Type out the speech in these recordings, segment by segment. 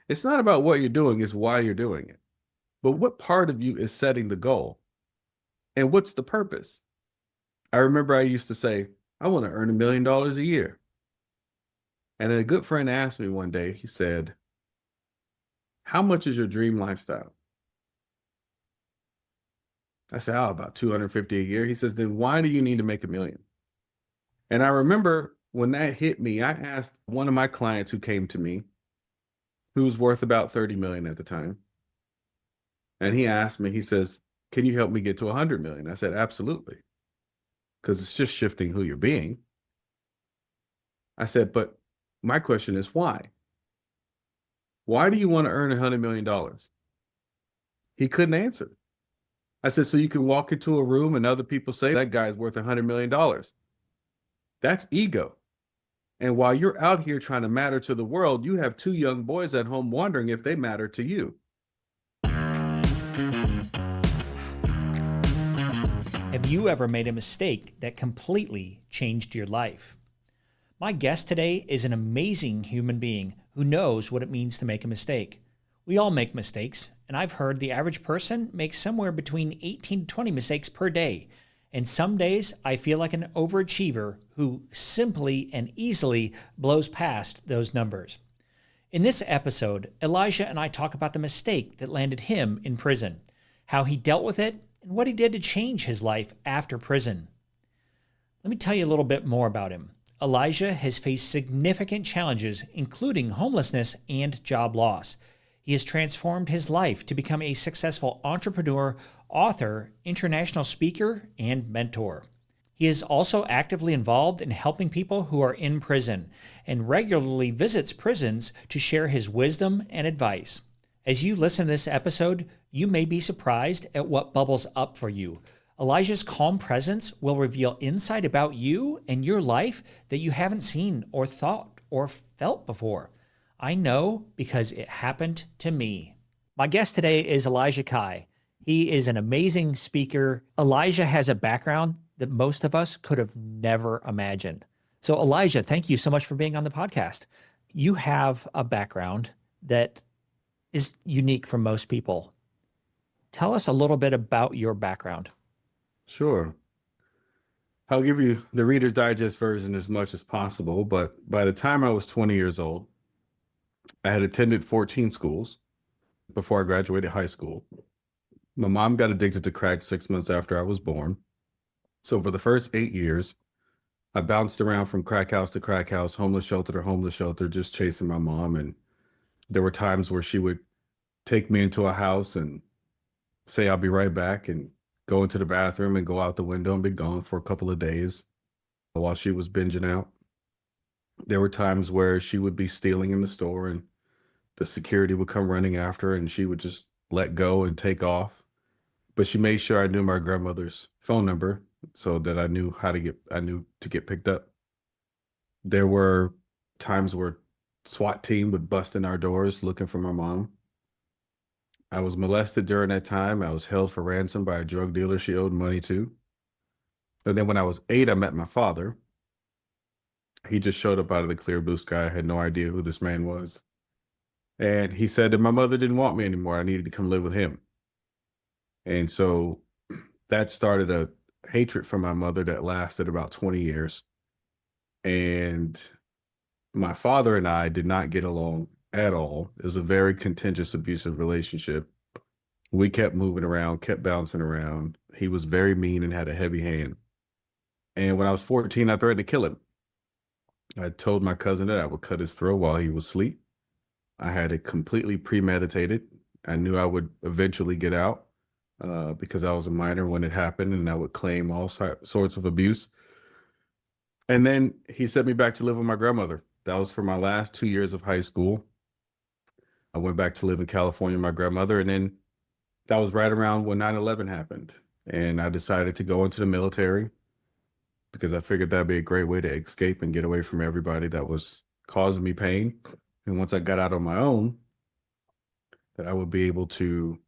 It's not about what you're doing, it's why you're doing it. But what part of you is setting the goal? And what's the purpose? I remember I used to say, I want to earn $1 million a year. And a good friend asked me one day, he said, how much is your dream lifestyle? I said, oh, about 250 a year. He says, then why do you need to make a million? And I remember when that hit me, I asked one of my clients who came to me, who was worth about 30 million at the time. And he asked me, he says, can you help me get to 100 million? I said, absolutely. Because it's just shifting who you're being. I said, but my question is why? Why do you want to earn $100 million? He couldn't answer. I said, so you can walk into a room and other people say that guy's worth $100 million. That's ego. And while you're out here trying to matter to the world, you have two young boys at home wondering if they matter to you. Have you ever made a mistake that completely changed your life? My guest today is an amazing human being who knows what it means to make a mistake. We all make mistakes, and I've heard the average person makes somewhere between 18 to 20 mistakes per day. And some days I feel like an overachiever who simply and easily blows past those numbers. In this episode, Elijah and I talk about the mistake that landed him in prison, how he dealt with it, and what he did to change his life after prison. Let me tell you a little bit more about him. Elijah has faced significant challenges, including homelessness and job loss. He has transformed his life to become a successful entrepreneur, author, international speaker, and mentor. He is also actively involved in helping people who are in prison and regularly visits prisons to share his wisdom and advice. As you listen to this episode, you may be surprised at what bubbles up for you. Elijah's calm presence will reveal insight about you and your life that you haven't seen or thought or felt before. I know because it happened to me. My guest today is Elijah Kai. He is an amazing speaker. Elijah has a background that most of us could have never imagined. So Elijah, thank you so much for being on the podcast. You have a background that is unique for most people. Tell us a little bit about your background. Sure. I'll give you the Reader's Digest version as much as possible, but by the time I was 20 years old, I had attended 14 schools before I graduated high school. My mom got addicted to crack 6 months after I was born. So for the first 8 years, I bounced around from crack house, homeless shelter to homeless shelter, just chasing my mom. And there were times where she would take me into a house and say, I'll be right back, and go into the bathroom and go out the window and be gone for a couple of days while she was binging out. There were times where she would be stealing in the store and the security would come running after her and she would just let go and take off. But she made sure I knew my grandmother's phone number so that I knew to get picked up. There were times where SWAT team would bust in our doors looking for my mom. I was molested during that time. I was held for ransom by a drug dealer she owed money to. And then when I was 8, I met my father. He just showed up out of the clear blue sky. I had no idea who this man was. And he said that my mother didn't want me anymore. I needed to come live with him. And so that started a hatred for my mother that lasted about 20 years. And my father and I did not get along at all. It was a very contentious, abusive relationship. We kept moving around, kept bouncing around. He was very mean and had a heavy hand. And when I was 14, I threatened to kill him. I told my cousin that I would cut his throat while he was asleep. I had it completely premeditated. I knew I would eventually get out because I was a minor when it happened, and I would claim all sorts of abuse. And then he sent me back to live with my grandmother. That was for my last 2 years of high school. I went back to live in California with my grandmother, and then that was right around when 9/11 happened. And I decided to go into the military because I figured that'd be a great way to escape and get away from everybody that was causing me pain. And once I got out on my own, that I would be able to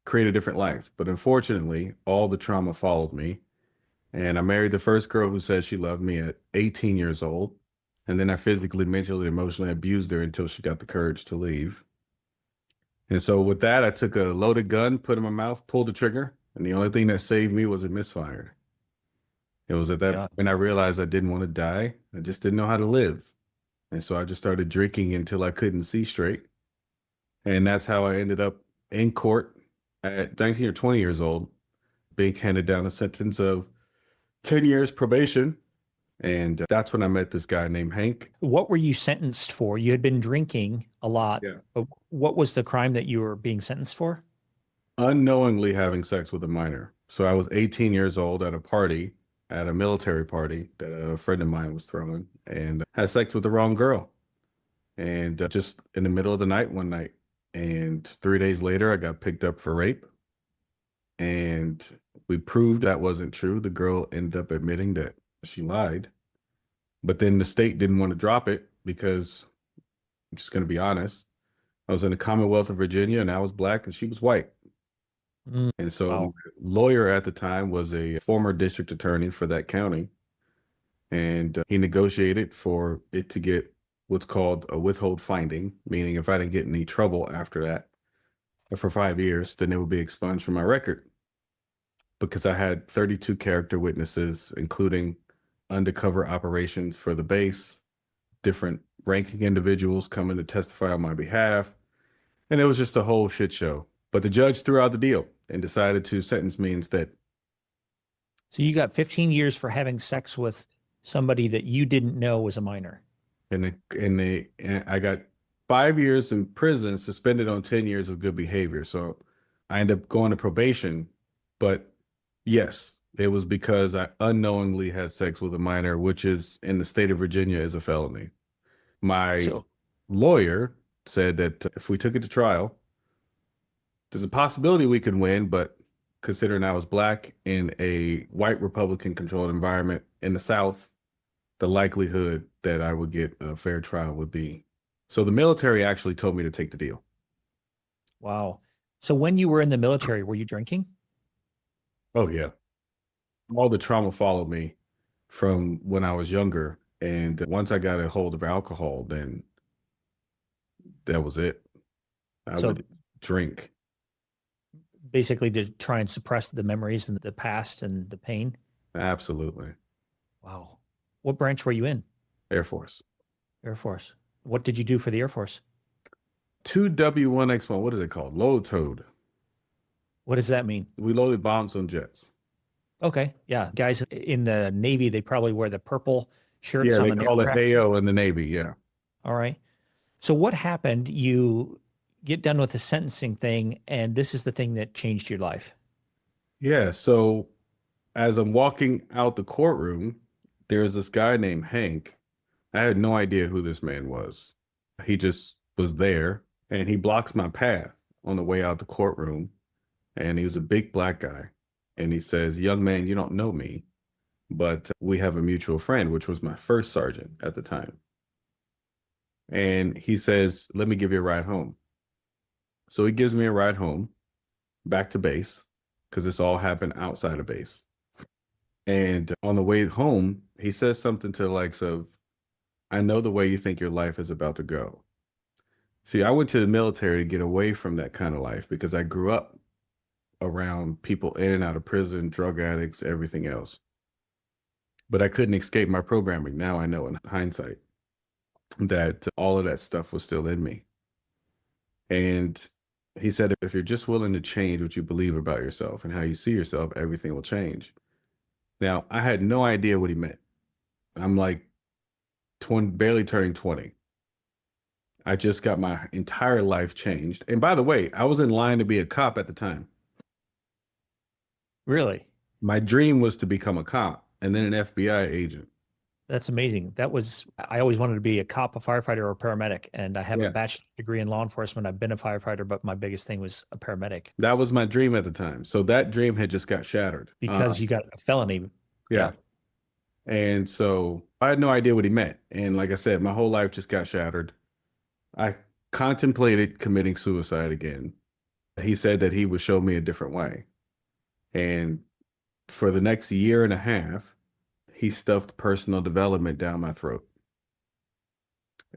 create a different life. But unfortunately, all the trauma followed me. And I married the first girl who said she loved me at 18 years old. And then I physically, mentally, emotionally abused her until she got the courage to leave. And so with that, I took a loaded gun, put it in my mouth, pulled the trigger, and the only thing that saved me was it misfired. It was at that Yeah. when I realized I didn't want to die. I just didn't know how to live. And so I just started drinking until I couldn't see straight. And that's how I ended up in court at 19 or 20 years old, being handed down a sentence of 10 years probation. And that's when I met this guy named Hank. What were you sentenced for? You had been drinking a lot, Yeah. but what was the crime that you were being sentenced for? Unknowingly having sex with a minor. So I was 18 years old at a party, at a military party that a friend of mine was throwing, and had sex with the wrong girl. And just in the middle of the night one night. And 3 days later, I got picked up for rape. And we proved that wasn't true. The girl ended up admitting that she lied. But then the state didn't want to drop it because, I'm just going to be honest, I was in the Commonwealth of Virginia and I was black and she was white. Mm, And so my wow. lawyer at the time was a former district attorney for that county. And he negotiated for it to get what's called a withhold finding, meaning if I didn't get in any trouble after that for 5 years, then it would be expunged from my record because I had 32 character witnesses, including undercover operations for the base, different ranking individuals coming to testify on my behalf. And it was just a whole shit show. But the judge threw out the deal and decided to sentence me instead. So you got 15 years for having sex with somebody that you didn't know was a minor. And I got 5 years in prison, suspended on 10 years of good behavior. So I ended up going to probation. But yes, it was because I unknowingly had sex with a minor, which is in the state of Virginia is a felony. My So, lawyer said that if we took it to trial, there's a possibility we could win, but considering I was black in a white Republican controlled environment in the South, the likelihood that I would get a fair trial would be. So the military actually told me to take the deal. wow. So when you were in the military, were you drinking? Oh, yeah. All the trauma followed me from when I was younger. And once I got a hold of alcohol, then that was it. I So would drink. basically to try and suppress the memories and the past and the pain. Absolutely. Wow. What branch were you in? Air Force. Air Force. What did you do for the Air Force? 2W1X1, what is it called? Load toad. What does that mean? We loaded bombs on jets. Okay. Yeah. Guys in the Navy, they probably wear the purple shirts Yeah, on they an call it aircraft. AO in the Navy. Yeah. All right. So what happened? You get done with the sentencing thing, and this is the thing that changed your life. Yeah. So as I'm walking out the courtroom, there's this guy named Hank. I had no idea who this man was. He just was there and he blocks my path on the way out the courtroom. And he was a big black guy. And he says, "Young man, you don't know me, but we have a mutual friend," which was my first sergeant at the time. And he says, "Let me give you a ride home." So he gives me a ride home back to base because this all happened outside of base. And on the way home, he says something to the likes of, "I know the way you think your life is about to go." See, I went to the military to get away from that kind of life because I grew up around people in and out of prison, drug addicts, everything else. But I couldn't escape my programming. Now I know in hindsight that all of that stuff was still in me. And he said, if you're just willing to change what you believe about yourself and how you see yourself, everything will change. Now, I had no idea what he meant. I'm like 20, barely turning 20. I just got my entire life changed. And by the way, I was in line to be a cop at the time. Really? My dream was to become a cop and then an FBI agent. That's amazing. I always wanted to be a cop, a firefighter, or a paramedic. And I have a Yeah. bachelor's degree in law enforcement. I've been a firefighter, but my biggest thing was a paramedic That was my dream at the time. So that dream had just got shattered. because you got a felony. Yeah. And so I had no idea what he meant. And like I said, my whole life just got shattered. I contemplated committing suicide again. He said that he would show me a different way. And for the next year and a half, he stuffed personal development down my throat.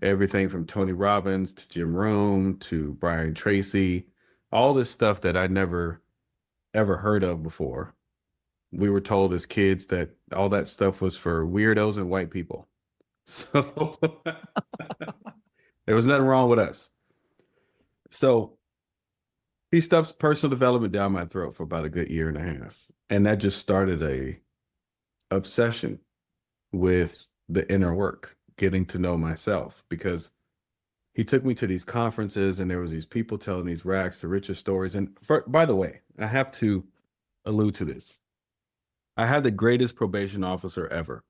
everything from Tony Robbins to Jim Rohn to Brian Tracy, all this stuff that I never ever heard of before. We were told as kids that all that stuff was for weirdos and white people. So there was nothing wrong with us. So he stuffs personal development down my throat for about a good year and a half. And that just started a obsession with the inner work, getting to know myself, because he took me to these conferences and there was these people telling these rags to riches stories. And by the way, I have to allude to this. I had the greatest probation officer ever.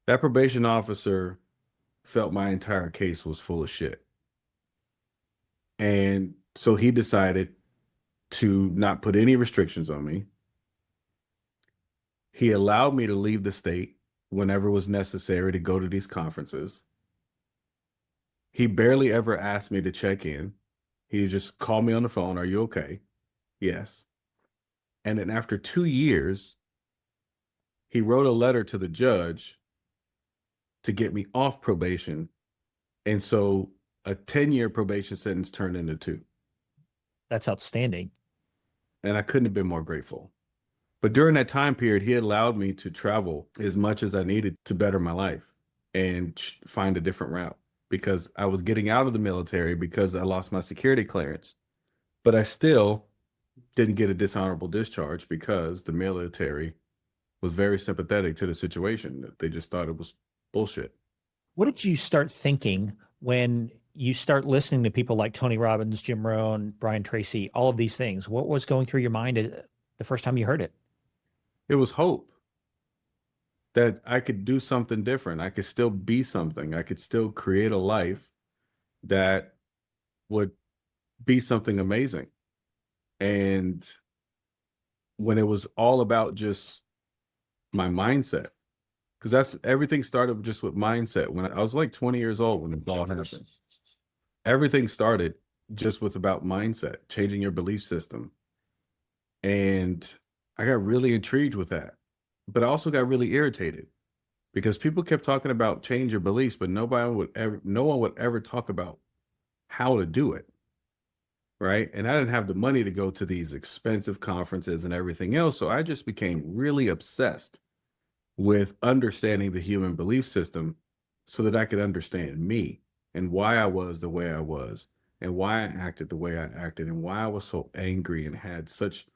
That probation officer felt my entire case was full of shit. And so he decided to not put any restrictions on me. He allowed me to leave the state whenever it was necessary to go to these conferences. He barely ever asked me to check in. He just called me on the phone. Are you okay? Yes. And then after 2 years, he wrote a letter to the judge to get me off probation. And so a 10-year probation sentence turned into 2. That's outstanding. And I couldn't have been more grateful. But during that time period, he allowed me to travel as much as I needed to better my life and find a different route, because I was getting out of the military because I lost my security clearance. But I still didn't get a dishonorable discharge because the military was very sympathetic to the situation. They just thought it was bullshit. What did you start thinking when you start listening to people like Tony Robbins, Jim Rohn, Brian Tracy, all of these things? What was going through your mind the first time you heard it? It was hope that I could do something different. I could still be something. I could still create a life that would be something amazing. And when it was all about just my mindset, because that's everything started just with mindset. When I was like 20 years old, when it all happened, everything started just with about mindset, changing your belief system. And I got really intrigued with that, but I also got really irritated because people kept talking about change your beliefs, but no one would ever talk about how to do it. Right. And I didn't have the money to go to these expensive conferences and everything else. So I just became really obsessed with understanding the human belief system so that I could understand me and why I was the way I was and why I acted the way I acted and why I was so angry and had such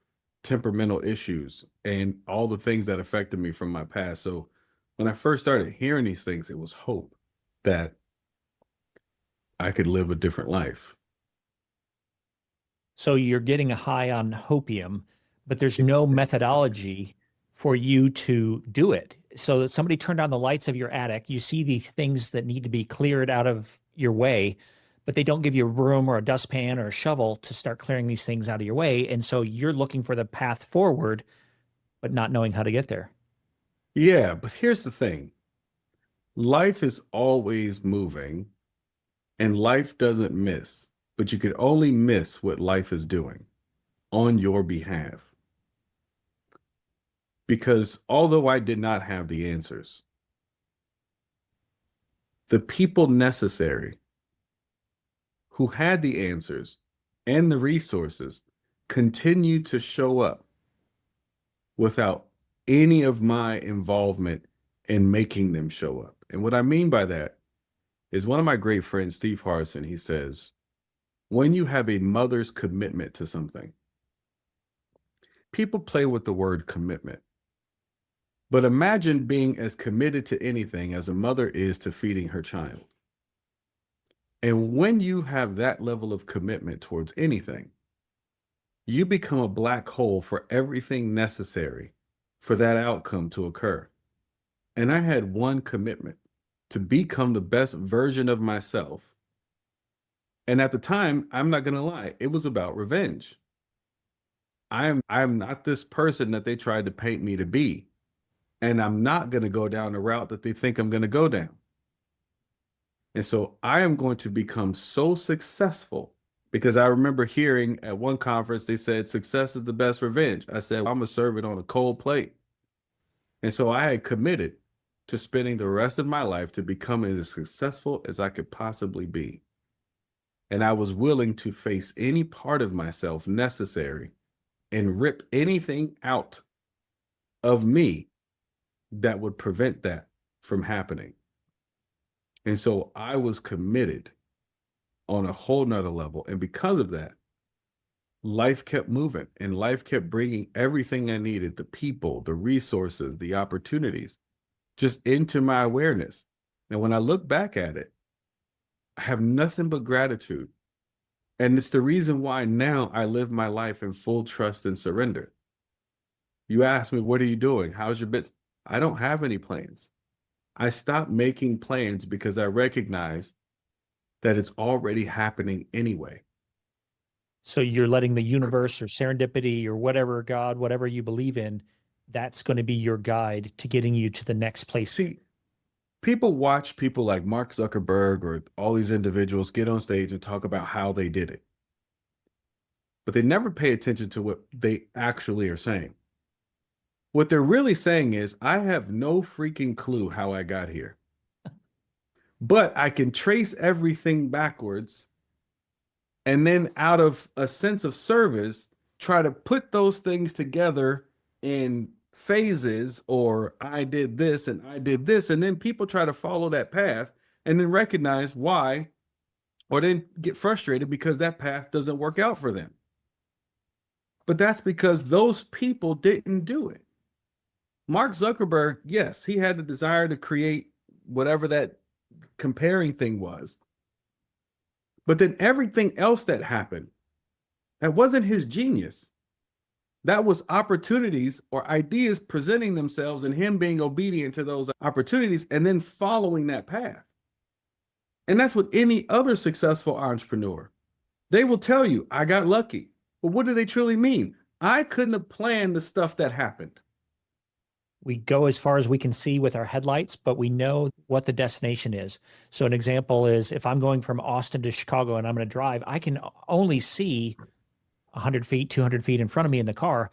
temperamental issues and all the things that affected me from my past. So when I first started hearing these things, it was hope that I could live a different life. So you're getting a high on hopium, but there's no methodology for you to do it. So that somebody turned on the lights of your attic, you see the things that need to be cleared out of your way, but they don't give you a broom or a dustpan or a shovel to start clearing these things out of your way. And so you're looking for the path forward, but not knowing how to get there. Yeah, but here's the thing. Life is always moving and life doesn't miss, but you can only miss what life is doing on your behalf. Because although I did not have the answers, the people necessary who had the answers and the resources continued to show up without any of my involvement in making them show up. And what I mean by that is one of my great friends, Steve Harrison, he says, when you have a mother's commitment to something, people play with the word commitment. But imagine being as committed to anything as a mother is to feeding her child. And when you have that level of commitment towards anything, you become a black hole for everything necessary for that outcome to occur. And I had one commitment to become the best version of myself. And at the time, I'm not going to lie, it was about revenge. I'm not this person that they tried to paint me to be. And I'm not going to go down the route that they think I'm going to go down. And so I am going to become so successful, because I remember hearing at one conference, they said, success is the best revenge. I said, well, I'm going to serve it on a cold plate. And so I had committed to spending the rest of my life to become as successful as I could possibly be. And I was willing to face any part of myself necessary and rip anything out of me that would prevent that from happening. And so I was committed on a whole nother level. And because of that, life kept moving and life kept bringing everything I needed, the people, the resources, the opportunities, just into my awareness. And when I look back at it, I have nothing but gratitude. And it's the reason why now I live my life in full trust and surrender. You ask me, what are you doing? How's your business? I don't have any plans. I stopped making plans because I recognize that it's already happening anyway. So you're letting the universe or serendipity or whatever, God, whatever you believe in, that's going to be your guide to getting you to the next place. See, people watch people like Mark Zuckerberg or all these individuals get on stage and talk about how they did it, but they never pay attention to what they actually are saying. What they're really saying is, I have no freaking clue how I got here, but I can trace everything backwards and then out of a sense of service, try to put those things together in phases, or I did this and I did this. And then people try to follow that path and then recognize why, or then get frustrated because that path doesn't work out for them. But that's because those people didn't do it. Mark Zuckerberg, yes, he had the desire to create whatever that comparing thing was. But then everything else that happened, that wasn't his genius. That was opportunities or ideas presenting themselves and him being obedient to those opportunities and then following that path. And that's what any other successful entrepreneur, they will tell you, I got lucky. But what do they truly mean? I couldn't have planned the stuff that happened. We go as far as we can see with our headlights, but we know what the destination is. So an example is if I'm going from Austin to Chicago and I'm going to drive, I can only see 100 feet, 200 feet in front of me in the car.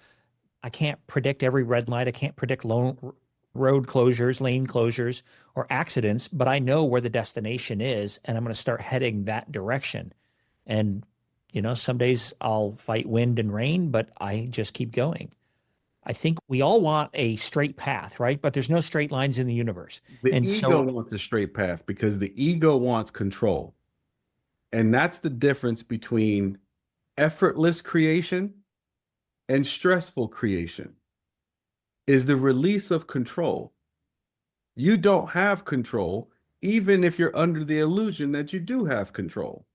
I can't predict every red light. I can't predict road closures, lane closures, or accidents, but I know where the destination is, and I'm going to start heading that direction. And, some days I'll fight wind and rain, but I just keep going. I think we all want a straight path, right? But there's no straight lines in the universe. The And ego so wants a straight path because the ego wants control. And that's the difference between effortless creation and stressful creation, is the release of control. You don't have control, even if you're under the illusion that you do have control.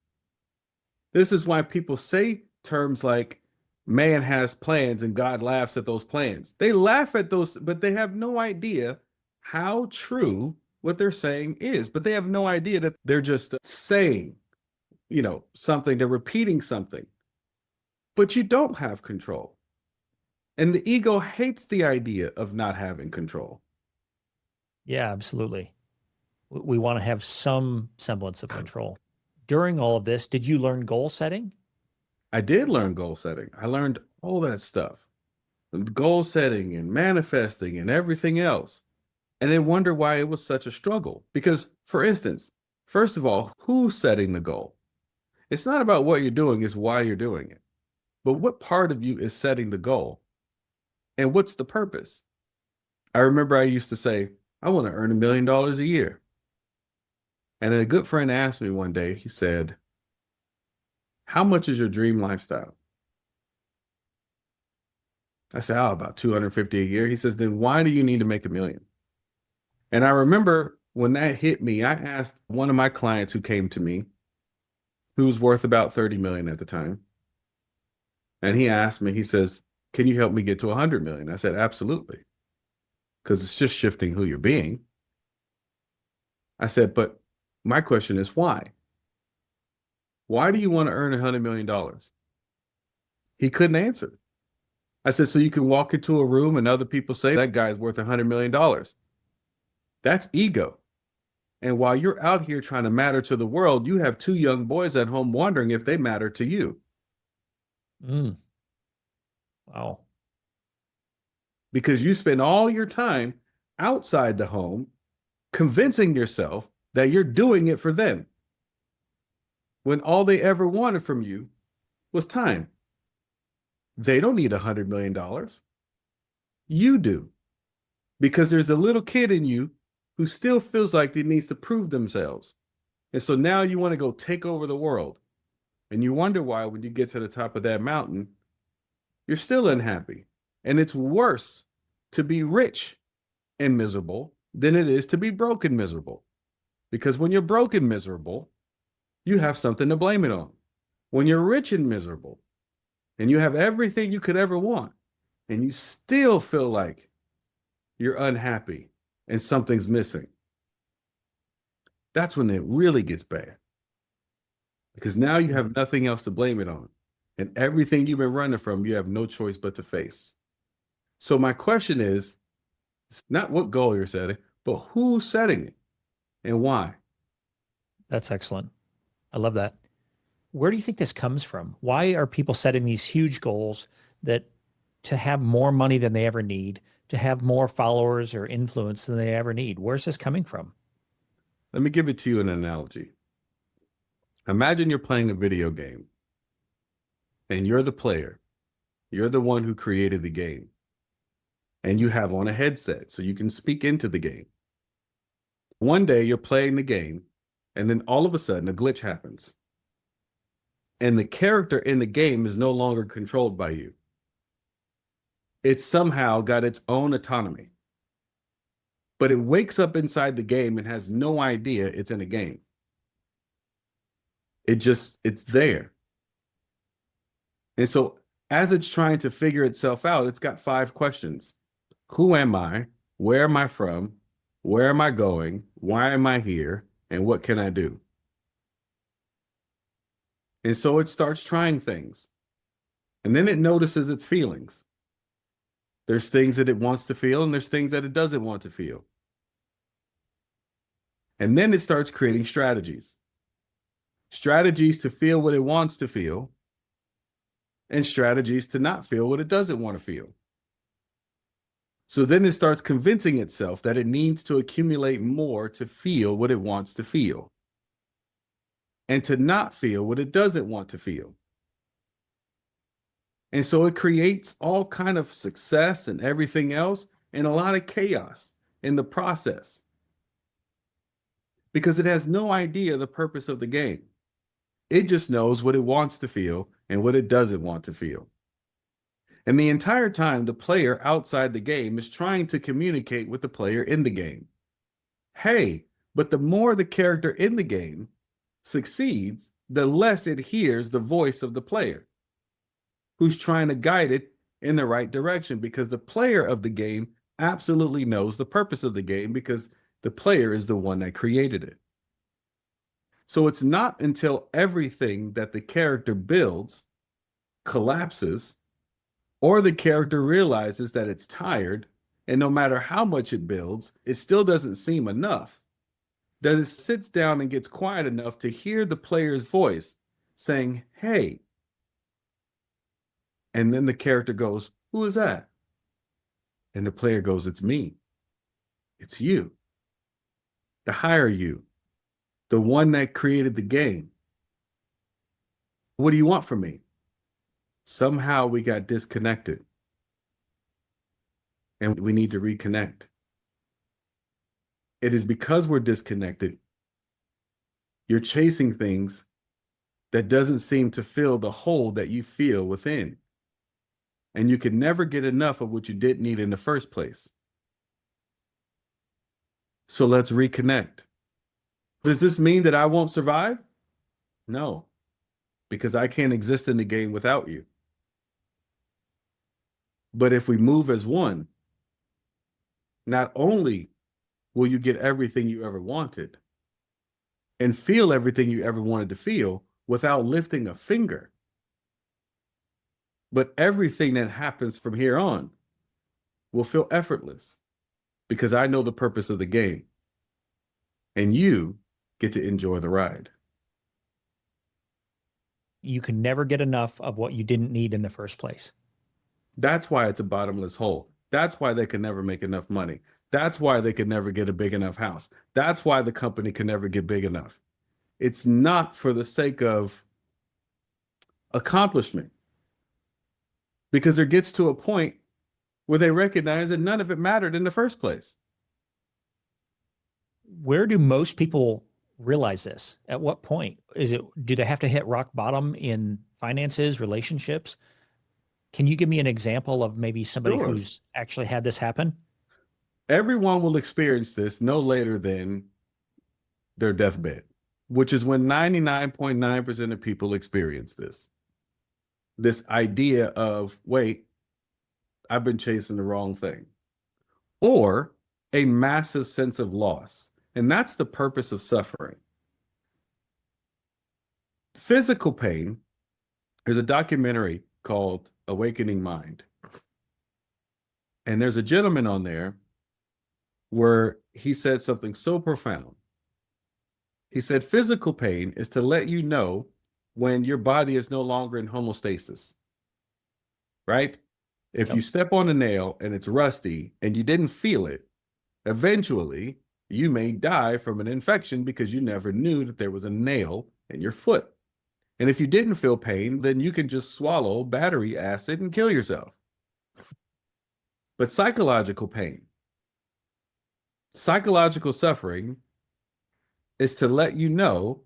This is why people say terms like man has plans and God laughs at those plans. They laugh at those, but they have no idea how true what they're saying is. But they have no idea that they're just saying, something, they're repeating something. But you don't have control. And the ego hates the idea of not having control. yeah, absolutely. We want to have some semblance of control. During all of this, did you learn goal setting? I did learn goal setting. I learned all that stuff, goal setting and manifesting and everything else. And then wonder why it was such a struggle. Because, for instance, first of all, who's setting the goal? It's not about what you're doing, it's why you're doing it. But what part of you is setting the goal? And what's the purpose? I remember I used to say, I want to earn $1 million a year. And a good friend asked me one day, he said, how much is your dream lifestyle? I said, oh, about 250 a year. He says, then why do you need to make $1 million? And I remember when that hit me, I asked one of my clients who came to me, who was worth about 30 million at the time. And he asked me, he says, can you help me get to 100 million? I said, absolutely. Because it's just shifting who you're being. I said, but my question is why? Why do you want to earn $100 million? He couldn't answer. I said, so you can walk into a room and other people say that guy's worth $100 million. That's ego. And while you're out here trying to matter to the world, you have two young boys at home wondering if they matter to you. Wow. Because you spend all your time outside the home convincing yourself that you're doing it for them when all they ever wanted from you was time. They don't need $100 million. You do, because there's the little kid in you who still feels like they needs to prove themselves. And so now you want to go take over the world. And you wonder why, when you get to the top of that mountain, you're still unhappy. And it's worse to be rich and miserable than it is to be broke and miserable. Because when you're broke and miserable, you have something to blame it on. When you're rich and miserable, and you have everything you could ever want, and you still feel like you're unhappy and something's missing, that's when it really gets bad. Because now you have nothing else to blame it on. And everything you've been running from, you have no choice but to face. So my question is, it's not what goal you're setting, but who's setting it and why? That's excellent. I love that. Where do you think this comes from? Why are people setting these huge goals that to have more money than they ever need, to have more followers or influence than they ever need? Where's this coming from? Let me give it to you in an analogy. Imagine you're playing a video game and you're the player. You're the one who created the game. And you have on a headset so you can speak into the game. One day you're playing the game, and then all of a sudden a glitch happens. And the character in the game is no longer controlled by you. It's somehow got its own autonomy. But it wakes up inside the game and has no idea it's in a game. It's there. And so as it's trying to figure itself out, it's got 5 questions. Who am I? Where am I from? Where am I going? Why am I here? And what can I do? And so it starts trying things. And then it notices its feelings. There's things that it wants to feel, and there's things that it doesn't want to feel. And then it starts creating strategies. Strategies to feel what it wants to feel, and strategies to not feel what it doesn't want to feel. So then it starts convincing itself that it needs to accumulate more to feel what it wants to feel, and to not feel what it doesn't want to feel. And so it creates all kind of success and everything else, and a lot of chaos in the process, because it has no idea the purpose of the game. It just knows what it wants to feel and what it doesn't want to feel. And the entire time, the player outside the game is trying to communicate with the player in the game. Hey, but the more the character in the game succeeds, the less it hears the voice of the player who's trying to guide it in the right direction, because the player of the game absolutely knows the purpose of the game, because the player is the one that created it. So it's not until everything that the character builds collapses, or the character realizes that it's tired, and no matter how much it builds, it still doesn't seem enough, that it sits down and gets quiet enough to hear the player's voice saying, hey. And then the character goes, who is that? And the player goes, it's me. It's you. The higher you. The one that created the game. What do you want from me? Somehow we got disconnected. And we need to reconnect. It is because we're disconnected, you're chasing things that doesn't seem to fill the hole that you feel within. And you can never get enough of what you didn't need in the first place. So let's reconnect. Does this mean that I won't survive? No, because I can't exist in the game without you. But if we move as one, not only will you get everything you ever wanted and feel everything you ever wanted to feel without lifting a finger, but everything that happens from here on will feel effortless, because I know the purpose of the game, and you get to enjoy the ride. You can never get enough of what you didn't need in the first place. That's why it's a bottomless hole. That's why they can never make enough money. That's why they could never get a big enough house. That's why the company can never get big enough. It's not for the sake of accomplishment, because there gets to a point where they recognize that none of it mattered in the first place. Where do most people realize this? At what point? Do they have to hit rock bottom in finances, relationships? Can you give me an example of maybe somebody Sure. who's actually had this happen? Everyone will experience this no later than their deathbed, which is when 99.9% of people experience this. This idea of, wait, I've been chasing the wrong thing, or a massive sense of loss. And that's the purpose of suffering. Physical pain, there's a documentary called Awakening Mind. And there's a gentleman on there where he said something so profound. He said, physical pain is to let you know when your body is no longer in homeostasis, right? If Yep. you step on a nail and it's rusty and you didn't feel it, eventually you may die from an infection because you never knew that there was a nail in your foot. And if you didn't feel pain, then you can just swallow battery acid and kill yourself. But psychological suffering is to let you know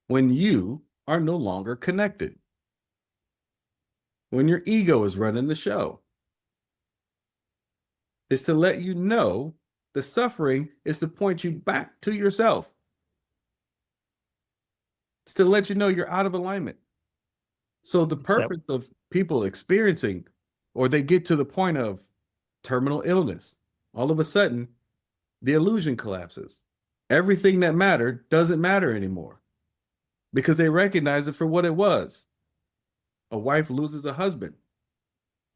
when you are no longer connected, when your ego is running the show. It's to let you know the suffering is to point you back to yourself. It's to let you know you're out of alignment. So the It's that purpose of people experiencing, or they get to the point of terminal illness, all of a sudden, the illusion collapses. Everything that mattered doesn't matter anymore because they recognize it for what it was. A wife loses a husband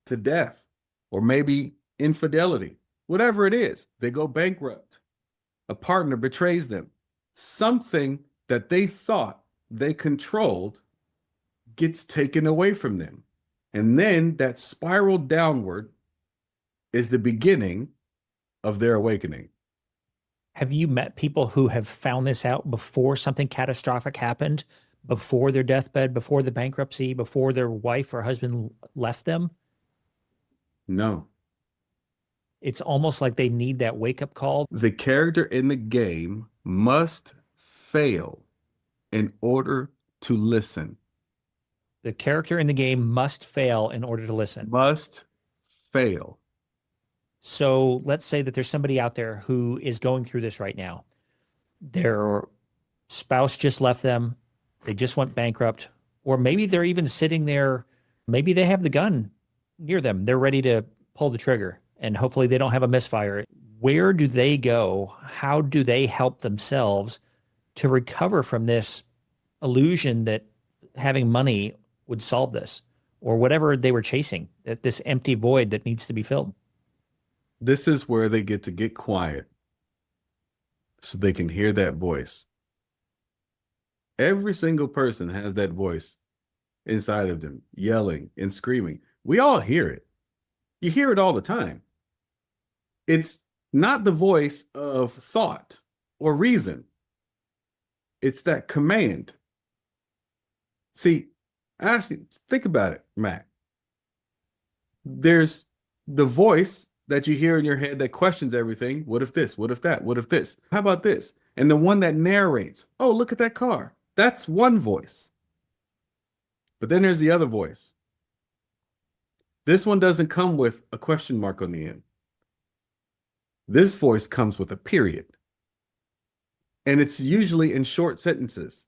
to death, or maybe infidelity, whatever it is, they go bankrupt. A partner betrays them. Something that they thought they controlled gets taken away from them. And then that spiral downward is the beginning of their awakening. Have you met people who have found this out before something catastrophic happened, before their deathbed, before the bankruptcy, before their wife or husband left them? No. It's almost like they need that wake up call. The character in the game must fail in order to listen. The character in the game must fail in order to listen. Must fail. So let's say that there's somebody out there who is going through this right now. Their spouse just left them. They just went bankrupt. Or maybe they're even sitting there. Maybe they have the gun near them. They're ready to pull the trigger and hopefully they don't have a misfire. Where do they go? How do they help themselves to recover from this illusion that having money would solve this, or whatever they were chasing, that this empty void that needs to be filled? This is where they get to get quiet so they can hear that voice. Every single person has that voice inside of them, yelling and screaming. We all hear it. You hear it all the time. It's not the voice of thought or reason. It's that command. See, think about it, Matt. There's the voice that you hear in your head that questions everything. What if this? What if that? What if this? How about this? And the one that narrates, oh, look at that car. That's one voice. But then there's the other voice. This one doesn't come with a question mark on the end. This voice comes with a period. And it's usually in short sentences.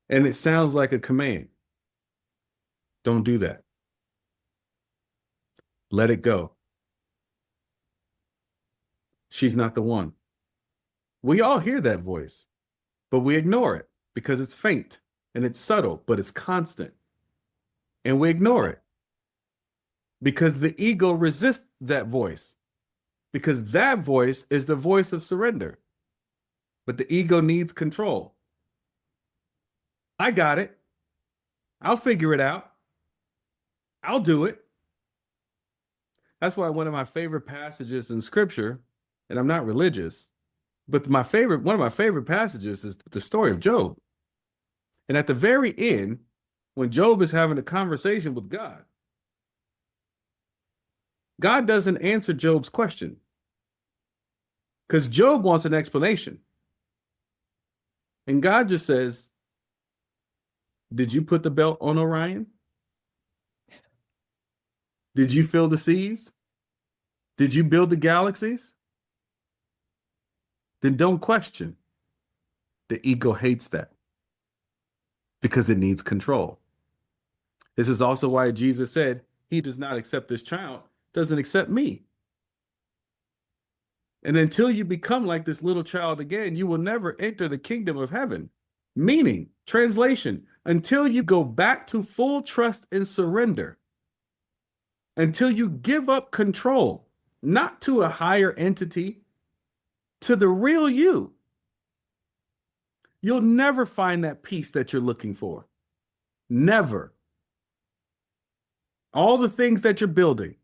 And it sounds like a command. Don't do that. Let it go. She's not the one. We all hear that voice, but we ignore it because it's faint and it's subtle, but it's constant. And we ignore it because the ego resists that voice, because that voice is the voice of surrender. But the ego needs control. I got it. I'll figure it out. I'll do it. That's why one of my favorite passages in scripture, and I'm not religious, but one of my favorite passages is the story of Job. And at the very end, when Job is having a conversation with God, God doesn't answer Job's question because Job wants an explanation. And God just says, did you put the belt on Orion? Did you fill the seas? Did you build the galaxies? Then don't question. The ego hates that because it needs control. This is also why Jesus said, he does not accept this child, doesn't accept me. And until you become like this little child again, you will never enter the kingdom of heaven. Meaning, translation, until you go back to full trust and surrender, until you give up control, not to a higher entity, to the real you, you'll never find that peace that you're looking for. Never. All the things that you're building,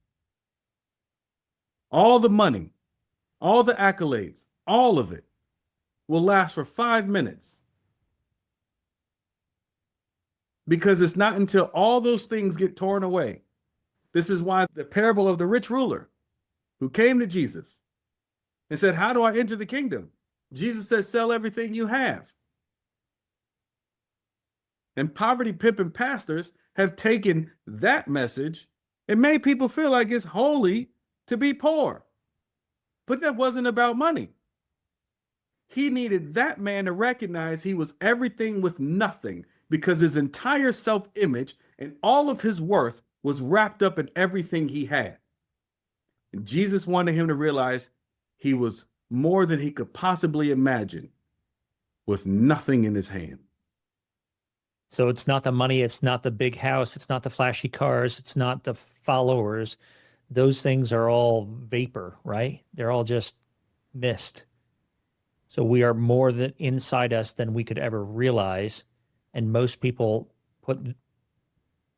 all the money, all the accolades, all of it will last for 5 minutes. Because it's not until all those things get torn away. This is why the parable of the rich ruler who came to Jesus and said, how do I enter the kingdom? Jesus said, sell everything you have. And poverty pimping pastors have taken that message and made people feel like it's holy to be poor. But that wasn't about money. He needed that man to recognize he was everything with nothing because his entire self-image and all of his worth was wrapped up in everything he had. And Jesus wanted him to realize he was more than he could possibly imagine with nothing in his hand. So it's not the money, it's not the big house, it's not the flashy cars, it's not the followers. Those things are all vapor, right? They're all just mist. So we are more than inside us than we could ever realize. And most people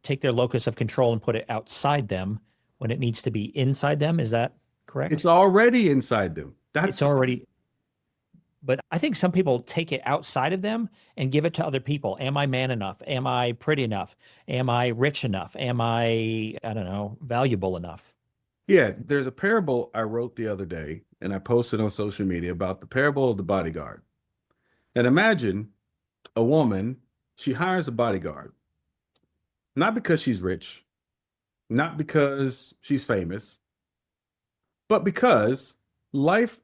take their locus of control and put it outside them when it needs to be inside them. Is that correct? It's already inside them. It's already. But I think some people take it outside of them and give it to other people. Am I man enough? Am I pretty enough? Am I rich enough? Am I don't know, valuable enough? Yeah, there's a parable I wrote the other day and I posted on social media about the parable of the bodyguard. And imagine a woman, she hires a bodyguard, not because she's rich, not because she's famous, but because life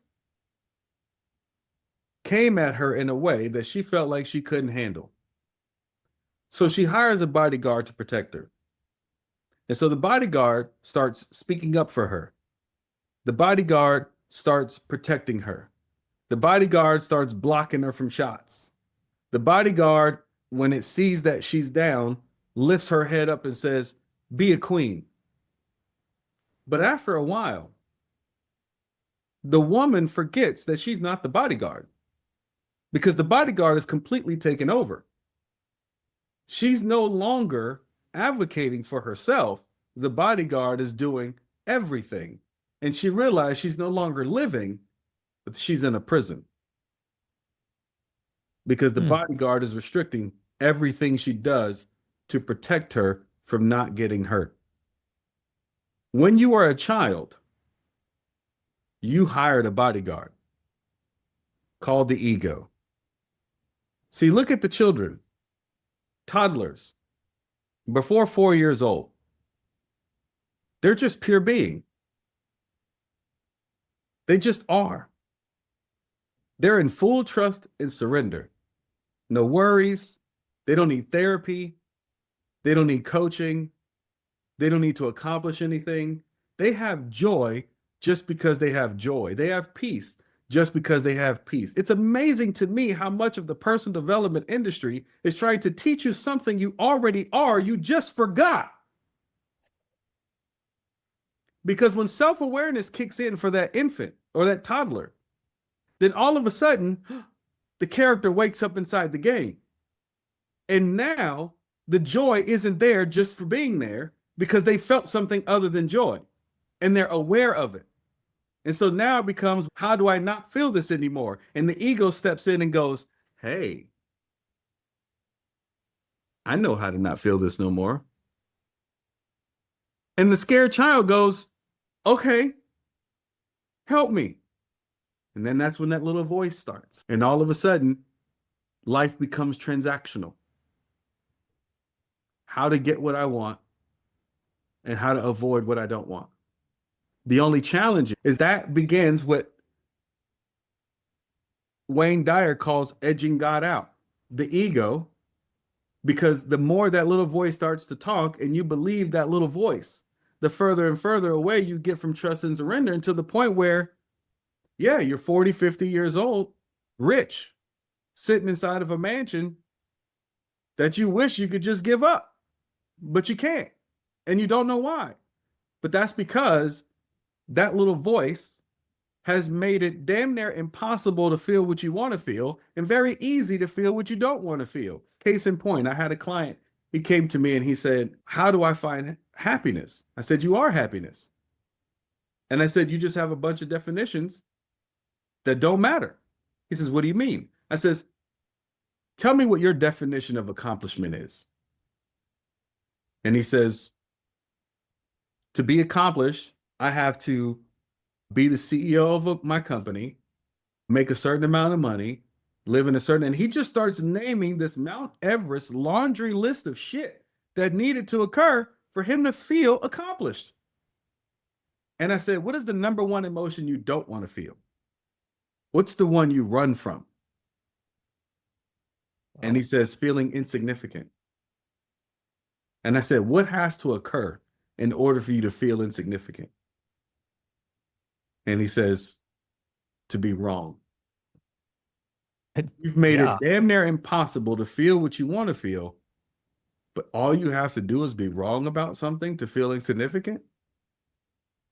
came at her in a way that she felt like she couldn't handle. So she hires a bodyguard to protect her. And so the bodyguard starts speaking up for her. The bodyguard starts protecting her. The bodyguard starts blocking her from shots. The bodyguard, when it sees that she's down, lifts her head up and says, be a queen. But after a while, the woman forgets that she's not the bodyguard because the bodyguard is completely taken over. She's no longer advocating for herself. The bodyguard is doing everything. And she realized she's no longer living, but she's in a prison because the bodyguard is restricting everything she does to protect her from not getting hurt. When you are a child, you hired a bodyguard called the ego. See, look at the children, toddlers, before 4 years old. They're just pure being. They just are. They're in full trust and surrender. No worries. They don't need therapy. They don't need coaching. They don't need to accomplish anything. They have joy just because they have joy. They have peace just because they have peace. It's amazing to me how much of the personal development industry is trying to teach you something you already are, you just forgot. Because when self-awareness kicks in for that infant or that toddler, then all of a sudden, the character wakes up inside the game. And now the joy isn't there just for being there because they felt something other than joy. and they're aware of it. And so now it becomes, how do I not feel this anymore? And the ego steps in and goes, hey, I know how to not feel this no more. And the scared child goes, okay, help me. And then that's when that little voice starts. And all of a sudden, life becomes transactional. How to get what I want and how to avoid what I don't want. The only challenge is that begins what Wayne Dyer calls edging God out, the ego, because the more that little voice starts to talk and you believe that little voice, the further and further away you get from trust and surrender, until the point where, yeah, you're 40, 50 years old, rich, sitting inside of a mansion that you wish you could just give up, but you can't. And you don't know why. But that's because that little voice has made it damn near impossible to feel what you want to feel and very easy to feel what you don't want to feel. Case in point, I had a client. He came to me and he said, how do I find happiness? I said, you are happiness. And I said, you just have a bunch of definitions that don't matter. He says, what do you mean? I says, tell me what your definition of accomplishment is. And he says, to be accomplished, I have to be the CEO of my company, make a certain amount of money, live in a certain, and he just starts naming this Mount Everest laundry list of shit that needed to occur for him to feel accomplished. And I said, what is the number one emotion you don't want to feel? What's the one you run from? Wow. And he says, feeling insignificant. And I said, what has to occur in order for you to feel insignificant? And he says, to be wrong. You've made it damn near impossible to feel what you want to feel, but all you have to do is be wrong about something to feel insignificant.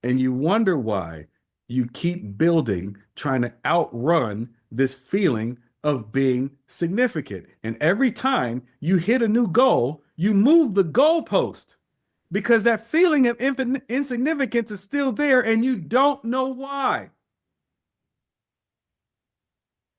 And you wonder why you keep building, trying to outrun this feeling of being significant. And every time you hit a new goal, you move the goalpost because that feeling of insignificance is still there and you don't know why.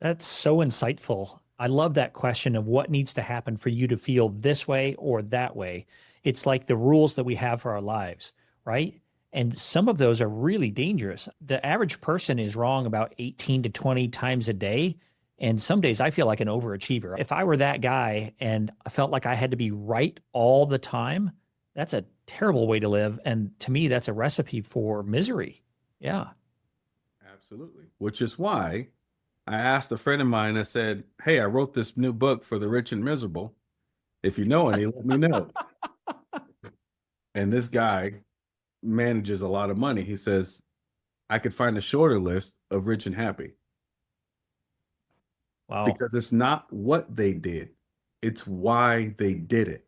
That's so insightful. I love that question of what needs to happen for you to feel this way or that way. It's like the rules that we have for our lives, right? And some of those are really dangerous. The average person is wrong about 18 to 20 times a day. And some days I feel like an overachiever. If I were that guy and I felt like I had to be right all the time, that's a terrible way to live. And to me, that's a recipe for misery. Yeah. Absolutely. Which is why I asked a friend of mine, I said, hey, I wrote this new book for the rich and miserable. If you know any, let me know. And this guy manages a lot of money. He says, I could find a shorter list of rich and happy. Wow. Because it's not what they did, it's why they did it.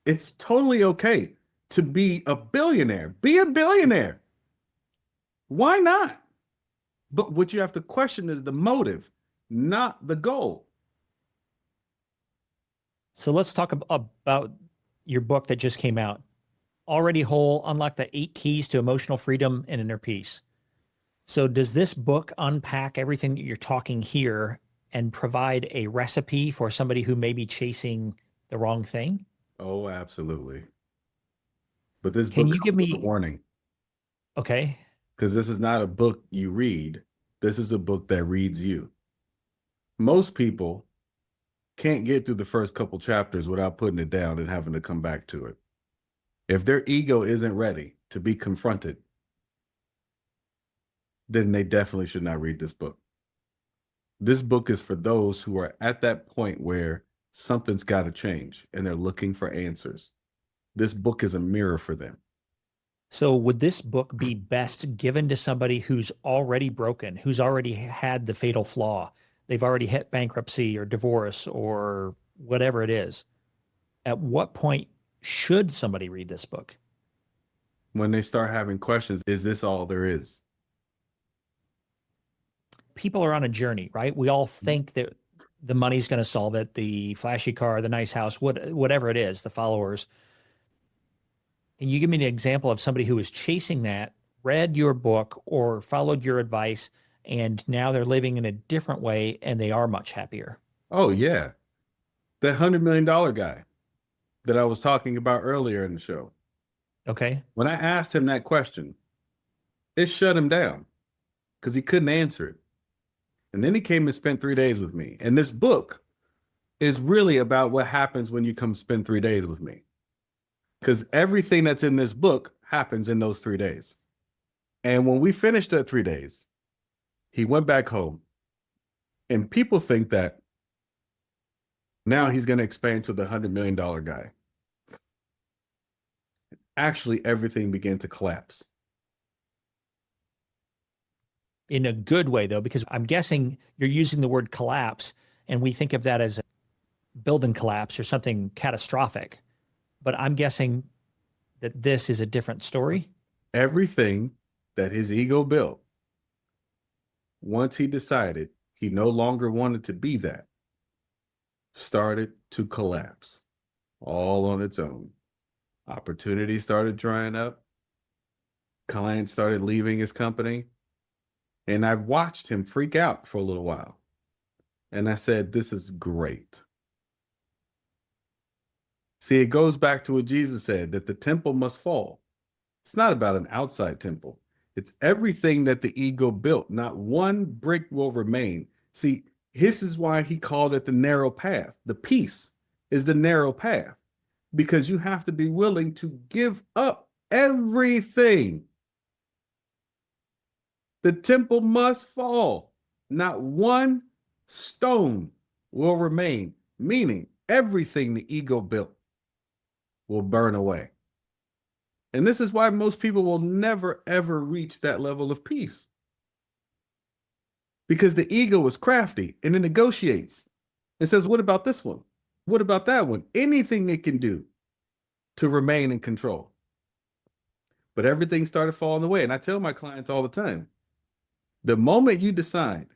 It's totally okay to be a billionaire. Be a billionaire. Why not? But what you have to question is the motive, not the goal. So let's talk about your book that just came out. Already Whole, Unlock the 8 Keys to Emotional Freedom and Inner Peace. So does this book unpack everything that you're talking here and provide a recipe for somebody who may be chasing the wrong thing? Oh, absolutely. But this Can book you give me a warning? Okay. Because this is not a book you read. This is a book that reads you. Most people can't get through the first couple chapters without putting it down and having to come back to it. If their ego isn't ready to be confronted, then they definitely should not read this book. This book is for those who are at that point where something's got to change and they're looking for answers. This book is a mirror for them. So would this book be best given to somebody who's already broken, who's already had the fatal flaw? They've already hit bankruptcy or divorce or whatever it is. At what point should somebody read this book? When they start having questions, is this all there is? People are on a journey, right? We all think that the money's going to solve it, the flashy car, the nice house, whatever it is, the followers. Can you give me an example of somebody who was chasing that, read your book, or followed your advice, and now they're living in a different way and they are much happier? Oh, yeah. That $100 million guy that I was talking about earlier in the show. Okay. When I asked him that question, it shut him down because he couldn't answer it. And then he came and spent 3 days with me. And this book is really about what happens when you come spend 3 days with me. Because everything that's in this book happens in those 3 days. And when we finished that 3 days, he went back home. And people think that now he's going to expand to the $100 million guy. Actually, everything began to collapse. In a good way, though, because I'm guessing you're using the word collapse, and we think of that as a building collapse or something catastrophic. But I'm guessing that this is a different story. Everything that his ego built, once he decided he no longer wanted to be that, started to collapse all on its own. Opportunities started drying up. Clients started leaving his company. And I've watched him freak out for a little while. And I said, this is great. See, it goes back to what Jesus said, that the temple must fall. It's not about an outside temple. It's everything that the ego built. Not one brick will remain. See, this is why he called it the narrow path. The peace is the narrow path, because you have to be willing to give up everything. The temple must fall. Not one stone will remain, meaning everything the ego built will burn away. And this is why most people will never, ever reach that level of peace. Because the ego is crafty and it negotiates. It says, what about this one? What about that one? Anything it can do to remain in control. But everything started falling away. And I tell my clients all the time, the moment you decide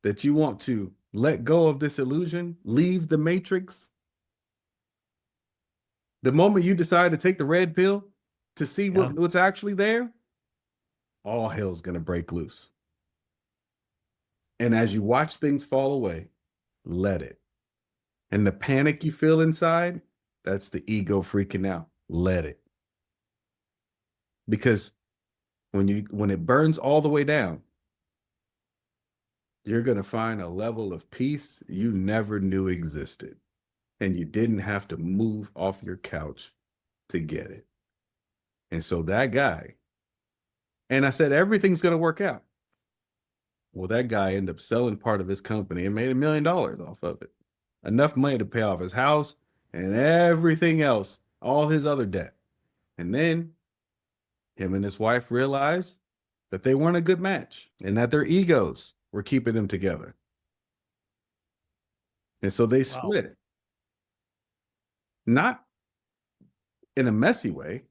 that you want to let go of this illusion, leave the matrix, the moment you decide to take the red pill to see what's actually there, all hell's going to break loose. And as you watch things fall away, let it. And the panic you feel inside, that's the ego freaking out. Let it. Because when it burns all the way down, you're going to find a level of peace you never knew existed. And you didn't have to move off your couch to get it. And so that guy, and I said, everything's going to work out. Well, that guy ended up selling part of his company and made $1 million off of it. Enough money to pay off his house and everything else, all his other debt. And then him and his wife realized that they weren't a good match and that their egos were keeping them together. And so they split it. Not in a messy way,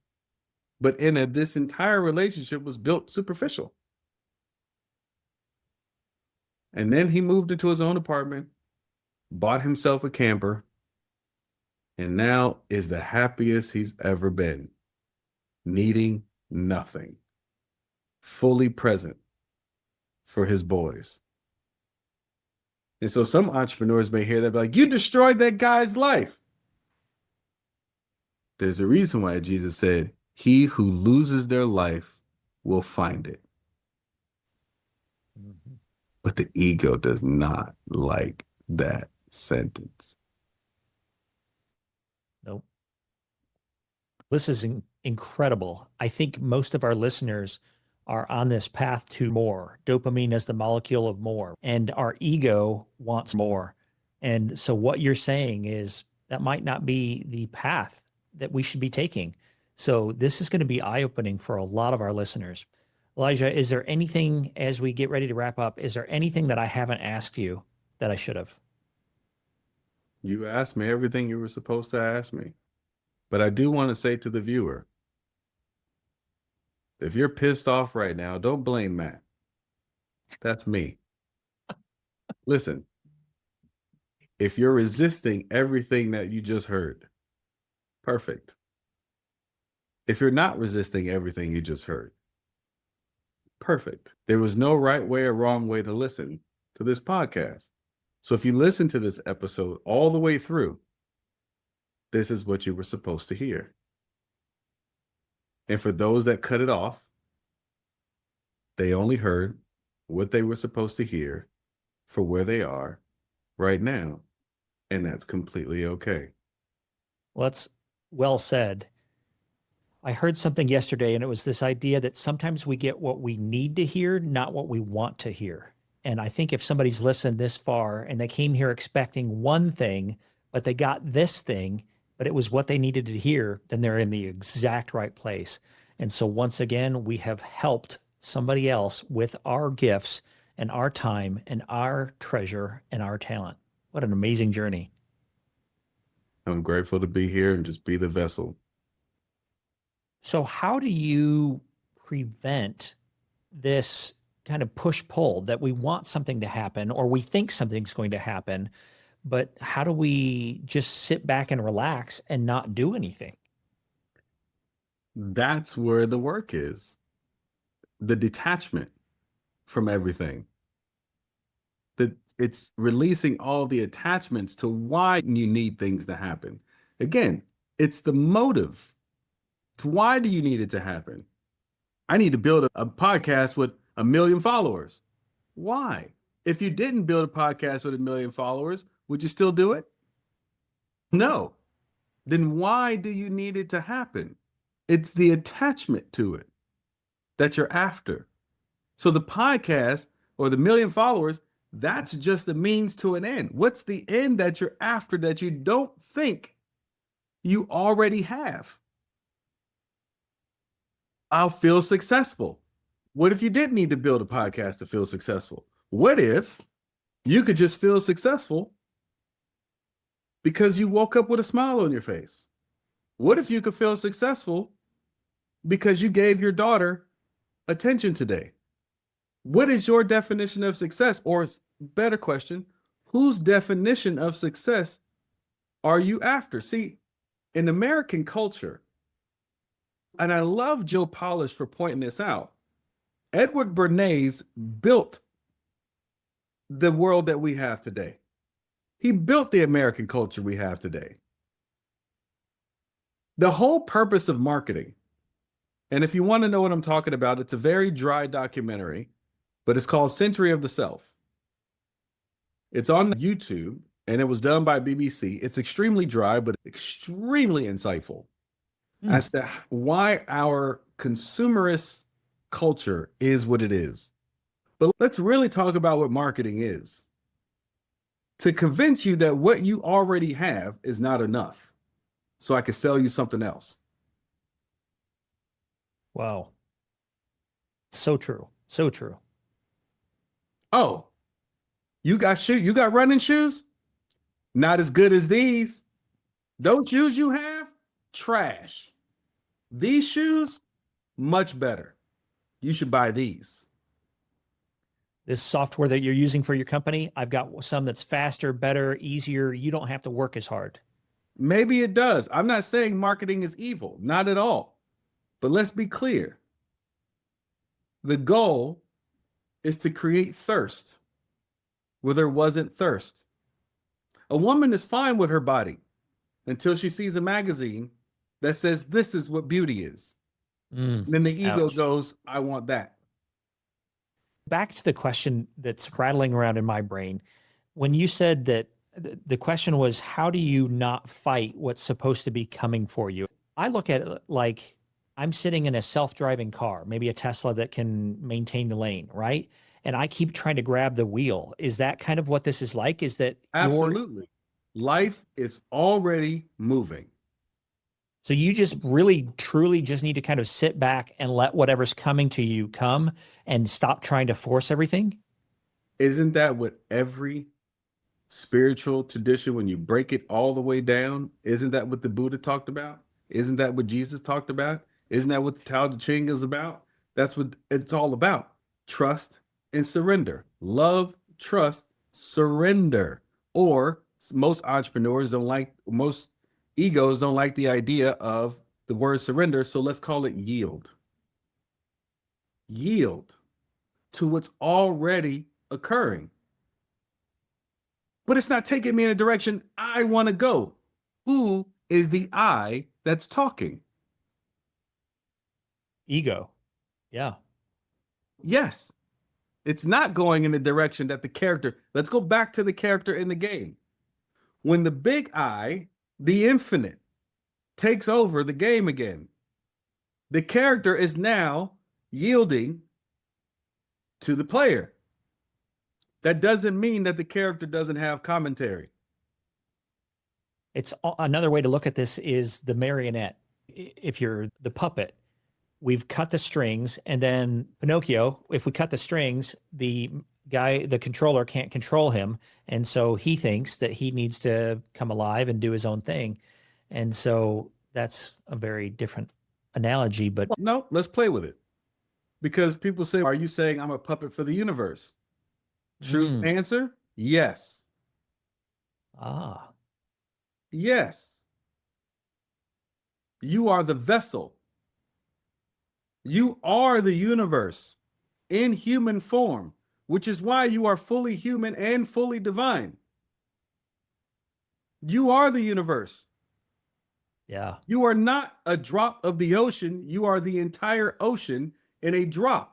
but this entire relationship was built superficial. And then he moved into his own apartment, bought himself a camper, and now is the happiest he's ever been, needing nothing, fully present for his boys. And so some entrepreneurs may hear that, be like, you destroyed that guy's life. There's a reason why Jesus said, he who loses their life will find it. Mm-hmm. But the ego does not like that sentence. Nope. This is incredible. I think most of our listeners are on this path to more. Dopamine is the molecule of more, and our ego wants more. And so what you're saying is that might not be the path that we should be taking. So this is going to be eye-opening for a lot of our listeners. Elijah, is there anything, as we get ready to wrap up, is there anything that I haven't asked you that I should have? You asked me everything you were supposed to ask me. But I do want to say to the viewer, if you're pissed off right now, don't blame Matt. That's me. Listen, if you're resisting everything that you just heard, perfect. if you're not resisting everything you just heard. Perfect. There was no right way or wrong way to listen to this podcast. So if you listen to this episode all the way through, this is what you were supposed to hear. And for those that cut it off, they only heard what they were supposed to hear for where they are right now. And that's completely okay. Well, that's well said. I heard something yesterday, and it was this idea that sometimes we get what we need to hear, not what we want to hear. And I think if somebody's listened this far and they came here expecting one thing, but they got this thing, but it was what they needed to hear, then they're in the exact right place. And so once again, we have helped somebody else with our gifts and our time and our treasure and our talent. What an amazing journey. I'm grateful to be here and just be the vessel. So, how do you prevent this kind of push pull that we want something to happen or we think something's going to happen, but how do we just sit back and relax and not do anything? That's where the work is. The detachment from everything. It's releasing all the attachments to why you need things to happen. Again, it's the motive. It's why do you need it to happen? I need to build a podcast with 1 million followers. Why? If you didn't build a podcast with 1 million followers, would you still do it? No. Then why do you need it to happen? It's the attachment to it that you're after. So the podcast or the 1 million followers, that's just a means to an end. What's the end that you're after that you don't think you already have? I'll feel successful. What if you didn't need to build a podcast to feel successful? What if you could just feel successful because you woke up with a smile on your face? What if you could feel successful because you gave your daughter attention today? What is your definition of success? Or better question, whose definition of success are you after? See, in American culture, and I love Joe Polish for pointing this out, Edward Bernays built the world that we have today. He built the American culture we have today. The whole purpose of marketing, and if you want to know what I'm talking about, it's a very dry documentary, but it's called Century of the Self. It's on YouTube, and it was done by BBC. It's extremely dry, but extremely insightful as to why our consumerist culture is what it is. But let's really talk about what marketing is. To convince you that what you already have is not enough, so I can sell you something else. Wow. So true. So true. Oh, you got running shoes? Not as good as these. Those shoes you have? Trash. These shoes, much better. You should buy these. This software that you're using for your company, I've got some that's faster, better, easier. You don't have to work as hard. Maybe it does. I'm not saying marketing is evil, not at all. But let's be clear. The goal is to create thirst where there wasn't thirst. A woman is fine with her body until she sees a magazine that says this is what beauty is. Then the ego goes, I want that. Back to the question that's rattling around in my brain. When you said that the question was, how do you not fight what's supposed to be coming for you? I look at it like I'm sitting in a self-driving car, maybe a Tesla that can maintain the lane, right? And I keep trying to grab the wheel. Is that kind of what this is like? Is that Absolutely. Life is already moving. So you just really, truly just need to kind of sit back and let whatever's coming to you come and stop trying to force everything? Isn't that what every spiritual tradition, when you break it all the way down, isn't that what the Buddha talked about? Isn't that what Jesus talked about? Isn't that what the Tao Te Ching is about? That's what it's all about. Trust and surrender. Love, trust, surrender. Or most egos don't like the idea of the word surrender, so let's call it yield. Yield to what's already occurring. But it's not taking me in a direction I want to go. Who is the I that's talking? Ego. Yeah. Yes, it's not going in the direction that the character, let's go back to the character in the game. When the big I, the infinite, takes over the game again, the character is now yielding to the player. That doesn't mean that the character doesn't have commentary. It's another way to look at this is the marionette. If you're the puppet, we've cut the strings, and then Pinocchio, if we cut the strings, the guy, the controller can't control him. And so he thinks that he needs to come alive and do his own thing. And so that's a very different analogy, but No, let's play with it. Because people say, are you saying I'm a puppet for the universe? True answer, yes. Yes. You are the vessel. You are the universe in human form, which is why you are fully human and fully divine. You are the universe. Yeah. You are not a drop of the ocean. You are the entire ocean in a drop.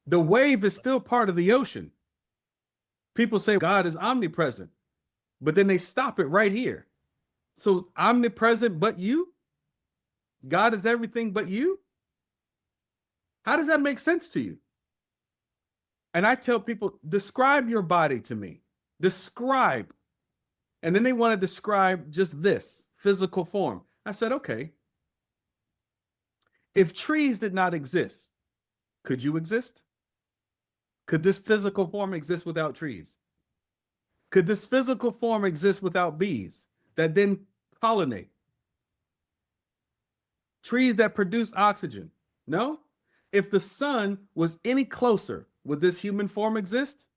The wave is still part of the ocean. People say God is omnipresent, but then they stop it right here. So omnipresent, but you? God is everything but you? How does that make sense to you? And I tell people, describe your body to me. Describe. And then they want to describe just this physical form. I said, okay. If trees did not exist, could you exist? Could this physical form exist without trees? Could this physical form exist without bees that then pollinate? Trees that produce oxygen? No? If the sun was any closer, would this human form exist?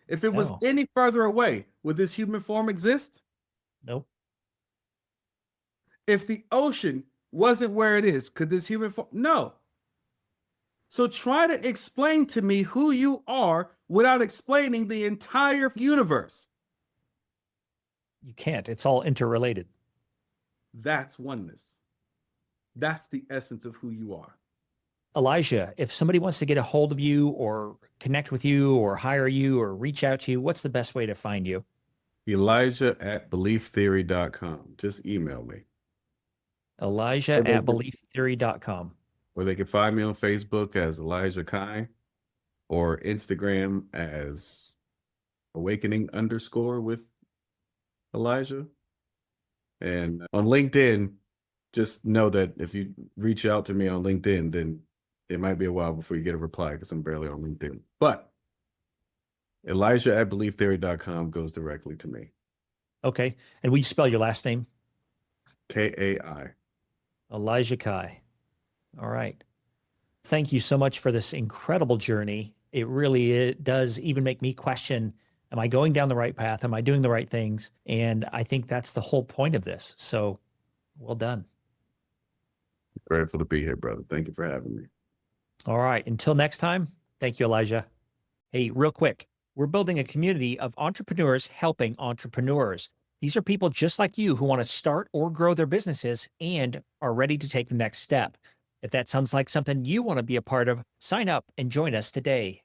If it was No. any further away, would this human form exist? Nope. If the ocean wasn't where it is, could this human form? No. So try to explain to me who you are without explaining the entire universe. You can't. It's all interrelated. That's oneness. That's the essence of who you are. Elijah, if somebody wants to get a hold of you or connect with you or hire you or reach out to you, what's the best way to find you? Elijah@belieftheory.com. Just email me. Elijah@belieftheory.com. Or they can find me on Facebook as Elijah Kai or Instagram as awakening_ with Elijah. And on LinkedIn, just know that if you reach out to me on LinkedIn, then it might be a while before you get a reply because I'm barely on LinkedIn. But Elijah@belieftheory.com goes directly to me. Okay. And will you spell your last name? Kai. Elijah Kai. All right. Thank you so much for this incredible journey. It does even make me question, am I going down the right path? Am I doing the right things? And I think that's the whole point of this. So well done. Grateful to be here, brother. Thank you for having me. All right. Until next time, thank you, Elijah. Hey, real quick, we're building a community of entrepreneurs helping entrepreneurs. These are people just like you who want to start or grow their businesses and are ready to take the next step. If that sounds like something you want to be a part of, sign up and join us today.